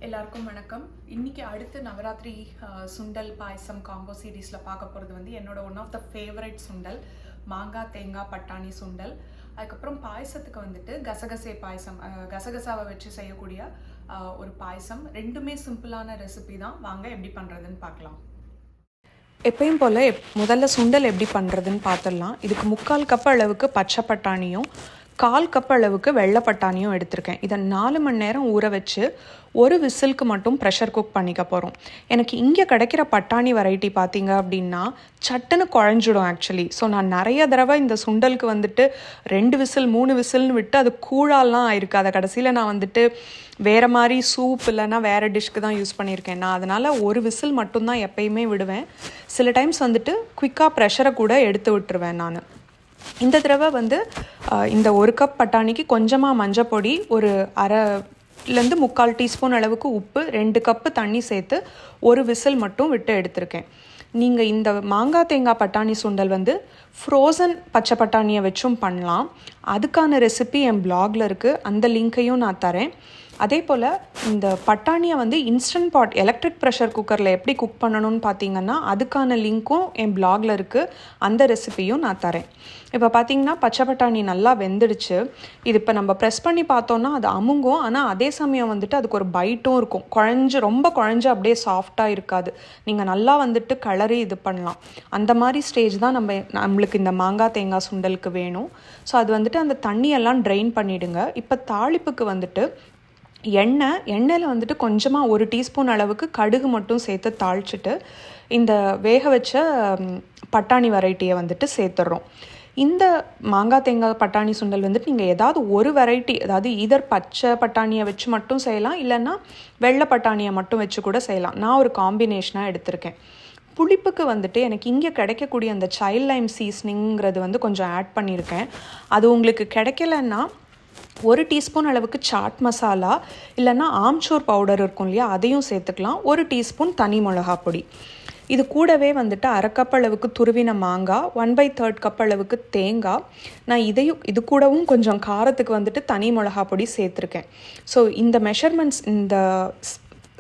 எல்லாருக்கும் வணக்கம். இன்னைக்கு அடுத்து நவராத்திரி சுண்டல் பாயசம் காம்போ சீரீஸில் பார்க்க போகிறது வந்து என்னோட ஒன் ஆஃப் த ஃபேவரட் சுண்டல் மாங்காய் தேங்காய் பட்டாணி சுண்டல். அதுக்கப்புறம் பாயசத்துக்கு வந்துட்டு கசகசே பாயசம், கசகசாவை வச்சு செய்யக்கூடிய ஒரு பாயசம். ரெண்டுமே சிம்பிளான ரெசிபி தான். வாங்க எப்படி பண்ணுறதுன்னு பார்க்கலாம். எப்பயும் போல் முதல்ல சுண்டல் எப்படி பண்ணுறதுன்னு பார்த்துடலாம். இதுக்கு 3/4 கப் அளவுக்கு பச்சை பட்டாணியும் 1/4 கப் அளவுக்கு வெள்ளை பட்டாணியும் எடுத்திருக்கேன். இதை 4 மணி நேரம் ஊற வச்சு ஒரு விசிலுக்கு மட்டும் ப்ரெஷர் குக் பண்ணிக்க போகிறோம். எனக்கு இங்கே கிடைக்கிற பட்டாணி வெரைட்டி பார்த்தீங்க அப்படின்னா சட்டுன்னு குழஞ்சிடும் ஆக்சுவலி. ஸோ நான் நிறைய தடவை இந்த சுண்டலுக்கு வந்துட்டு 2 விசில் 3 விசில்னு விட்டு அது கூழாலாம் ஆயிருக்கு. அதை கடைசியில் நான் வந்துட்டு வேறு மாதிரி சூப் இல்லைன்னா வேறு டிஷ்க்கு தான் யூஸ் பண்ணியிருக்கேன். நான் அதனால் ஒரு விசில் மட்டும்தான் எப்பயுமே விடுவேன். சில டைம்ஸ் வந்துட்டு குயிக்காக ப்ரெஷரை கூட எடுத்து விட்டுருவேன் நான். இந்த தடவை வந்து இந்த 1 கப் பட்டாணிக்கு கொஞ்சமாக மஞ்சள் பொடி, ஒரு 1/2லேருந்து 3/4 டீஸ்பூன் அளவுக்கு உப்பு, 2 கப்பு தண்ணி சேர்த்து ஒரு விசில் மட்டும் விட்டு எடுத்திருக்கேன். நீங்கள் இந்த மாங்காய் தேங்காய் பட்டாணி சுண்டல் வந்து ஃப்ரோசன் பச்சை பட்டாணியை வச்சும் பண்ணலாம். அதுக்கான ரெசிபி என் பிளாகில் இருக்குது, அந்த லிங்க்கையும் நான் தரேன். அதே போல் இந்த பட்டாணியை வந்து இன்ஸ்டன்ட் பாட் எலக்ட்ரிக் ப்ரெஷர் குக்கரில் எப்படி குக் பண்ணணும்னு பார்த்தீங்கன்னா அதுக்கான லிங்க்கும் என் பிளாகில் இருக்குது, அந்த ரெசிபியும் நான் தரேன். இப்போ பார்த்தீங்கன்னா பச்சை பட்டாணி நல்லா வெந்துடுச்சு. இது இப்போ நம்ம ப்ரெஸ் பண்ணி பார்த்தோன்னா அது அமுங்கும், ஆனால் அதே சமயம் வந்துட்டு அதுக்கு ஒரு பைட்டும் இருக்கும். ரொம்ப குழஞ்சு அப்படியே சாஃப்டாக இருக்காது. நீங்கள் நல்லா வந்துட்டு கிளறி இது பண்ணலாம். அந்த மாதிரி ஸ்டேஜ் தான் நம்மளுக்கு இந்த மாங்காய் தேங்காய் சுண்டலுக்கு வேணும். ஸோ அது வந்துட்டு அந்த தண்ணியெல்லாம் ட்ரெயின் பண்ணிவிடுங்க. இப்போ தாளிப்புக்கு வந்துட்டு எண்ணெயில் வந்துட்டு கொஞ்சமாக 1 டீஸ்பூன் அளவுக்கு கடுகு மட்டும் சேர்த்து தாளிச்சிட்டு இந்த வேக வச்ச பட்டாணி வெரைட்டியை வந்துட்டு சேர்த்துட்றோம். இந்த மாங்காய் தேங்காய் பட்டாணி சுண்டல் வந்துட்டு நீங்கள் ஏதாவது ஒரு வெரைட்டி, அதாவது ஈதர் பச்சை பட்டாணியை வச்சு மட்டும் செய்யலாம், இல்லைன்னா வெள்ளை பட்டாணியை மட்டும் வச்சு கூட செய்யலாம். நான் ஒரு காம்பினேஷனாக எடுத்திருக்கேன். புளிப்புக்கு வந்துட்டு எனக்கு இங்கே கிடைக்கக்கூடிய அந்த சைல்ட் லைம் சீசனிங்கிறது வந்து கொஞ்சம் ஆட் பண்ணியிருக்கேன். அது உங்களுக்கு கிடைக்கலன்னா 1 டீஸ்பூன் அளவுக்கு சாட் மசாலா இல்லைன்னா ஆம்ச்சூர் பவுடர் இருக்கும் இல்லையா, அதையும் சேர்த்துக்கலாம். 1 டீஸ்பூன் தனி மிளகா பொடி. இது கூடவே வந்துட்டு 1/2 கப் அளவுக்கு துருவின மாங்காய், 1/3 கப் அளவுக்கு தேங்காய். நான் இது கூடவும் கொஞ்சம் காரத்துக்கு வந்துட்டு தனி மிளகா பொடி சேர்த்துருக்கேன். ஸோ இந்த மெஷர்மெண்ட்ஸ், இந்த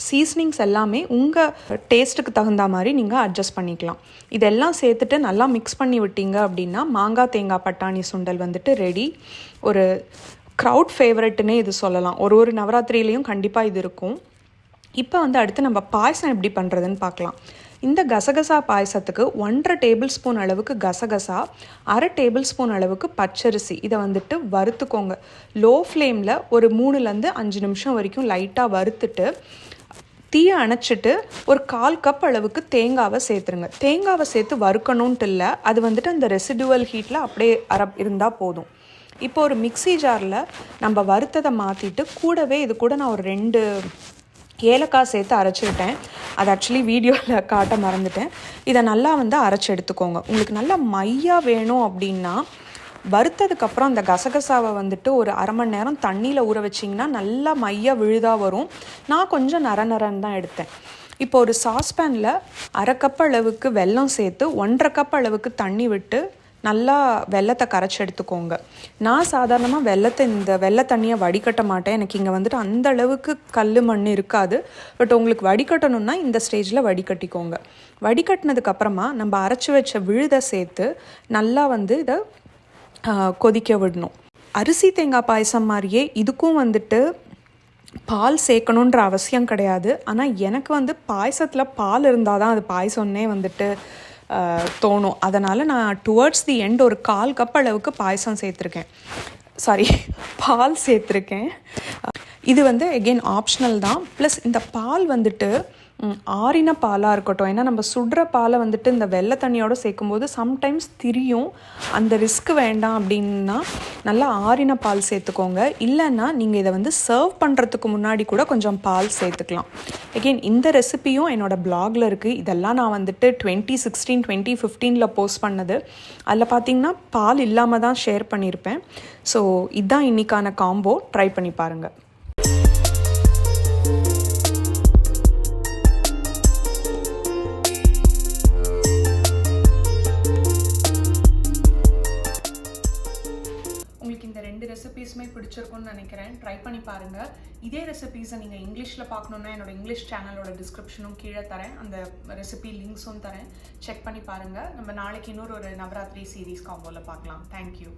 சீசனிங்ஸ் எல்லாமே உங்கள் டேஸ்ட்டுக்கு தகுந்த மாதிரி நீங்கள் அட்ஜஸ்ட் பண்ணிக்கலாம். இதெல்லாம் சேர்த்துட்டு நல்லா மிக்ஸ் பண்ணி விட்டீங்க அப்படின்னா மாங்காய் தேங்காய் பட்டாணி சுண்டல் வந்துட்டு ரெடி. ஒரு க்ரௌட் ஃபேவரட்னே இது சொல்லலாம். ஒரு நவராத்திரியிலையும் கண்டிப்பாக இது இருக்கும். இப்போ வந்து அடுத்து நம்ம பாயசம் எப்படி பண்ணுறதுன்னு பார்க்கலாம். இந்த கசகசா பாயசத்துக்கு 1/2 டேபிள் ஸ்பூன் அளவுக்கு கசகசா, 1/2 டேபிள் ஸ்பூன் அளவுக்கு பச்சரிசி, இதை வந்துட்டு வறுத்துக்கோங்க. லோ ஃப்ளேமில் ஒரு 3லேருந்து 5 நிமிஷம் வரைக்கும் லைட்டாக வறுத்துட்டு தீயை அணைச்சிட்டு ஒரு 1/4 கப் அளவுக்கு தேங்காவை சேர்த்துருங்க. தேங்காவை சேர்த்து வறுக்கணுன்ட்டு இல்லை, அது வந்துட்டு அந்த ரெசிடுவல் ஹீட்டில் அப்படியே இருந்தால் போதும். இப்போ ஒரு மிக்ஸி ஜாரில் நம்ம வறுத்ததை மாற்றிட்டு கூடவே இது கூட நான் ஒரு 2 ஏலக்காய் சேர்த்து அரைச்சிக்கிட்டேன். அது ஆக்சுவலி வீடியோவில் காட்ட மறந்துட்டேன். இதை நல்லா வந்து அரைச்சி எடுத்துக்கோங்க. உங்களுக்கு நல்லா மையாக வேணும் அப்படின்னா வறுத்ததுக்கப்புறம் அந்த கசகசாவை வந்துட்டு ஒரு 1/2 மணி நேரம் தண்ணியில் ஊற வச்சிங்கன்னா நல்லா மையாக விழுதாக வரும். நான் கொஞ்சம் நரன்னு தான் எடுத்தேன். இப்போ ஒரு சாஸ்பேனில் 1/2 கப் அளவுக்கு வெல்லம் சேர்த்து 1/2 கப் அளவுக்கு தண்ணி விட்டு நல்லா வெல்லத்தை கரைச்சி எடுத்துக்கோங்க. நான் சாதாரணமாக இந்த வெள்ளை தண்ணியை வடிகட்ட மாட்டேன். எனக்கு இங்கே வந்துட்டு அந்த அளவுக்கு கல் மண் இருக்காது. பட் உங்களுக்கு வடிகட்டணும்னா இந்த ஸ்டேஜில் வடிகட்டிக்கோங்க. வடிகட்டினதுக்கப்புறமா நம்ம அரைச்சி வச்ச விழுதை சேர்த்து நல்லா வந்து இதை கொதிக்க விடணும். அரிசி தேங்காய் பாயசம் மாதிரியே இதுக்கும் வந்துட்டு பால் சேர்க்கணுன்ற அவசியம் கிடையாது. ஆனால் எனக்கு வந்து பாயசத்தில் பால் இருந்தால் தான் அது பாயசம்னே வந்துட்டு தோணும். அதனால் நான் டுவர்ட்ஸ் தி எண்ட் ஒரு 1/4 கப் அளவுக்கு பாயசம் பால் சேர்த்துருக்கேன். இது வந்து எகெயின் ஆப்ஷனல் தான். ப்ளஸ் இந்த பால் வந்துட்டு ஆறின பாலாக இருக்கட்டும். ஏன்னா நம்ம சுடுற பாலை வந்துட்டு இந்த வெள்ளை தண்ணியோடு சேர்க்கும்போது சம்டைம்ஸ் திரியும். அந்த ரிஸ்க் வேண்டாம் அப்படின்னா நல்லா ஆறின பால் சேர்த்துக்கோங்க. இல்லைன்னா நீங்கள் இதை வந்து சர்வ் பண்ணுறதுக்கு முன்னாடி கூட கொஞ்சம் பால் சேர்த்துக்கலாம். எகெயின் இந்த ரெசிபியும் என்னோடய பிளாகில் இருக்குது. இதெல்லாம் நான் வந்துட்டு 2016 2015 போஸ்ட் பண்ணது. அதில் பார்த்தீங்கன்னா பால் இல்லாமல் தான் ஷேர் பண்ணியிருப்பேன். ஸோ இதுதான் இன்றைக்கான காம்போ. ட்ரை பண்ணி பாருங்கள். ரெசிபீஸுமே பிடிச்சிருக்கும்னு நினைக்கிறேன். ட்ரை பண்ணி பாருங்கள். இதே ரெசிபீஸை நீங்கள் இங்கிலீஷில் பார்க்கணுன்னா என்னோட இங்கிலீஷ் சேனலோட டிஸ்கிரிப்ஷனும் கீழே தரேன், அந்த ரெசிபி லிங்க்ஸும் தரேன், செக் பண்ணி பாருங்கள். நம்ம நாளைக்கு இன்னொரு நவராத்திரி சீரீஸ் காம்போவில் பார்க்கலாம். தேங்க்யூ.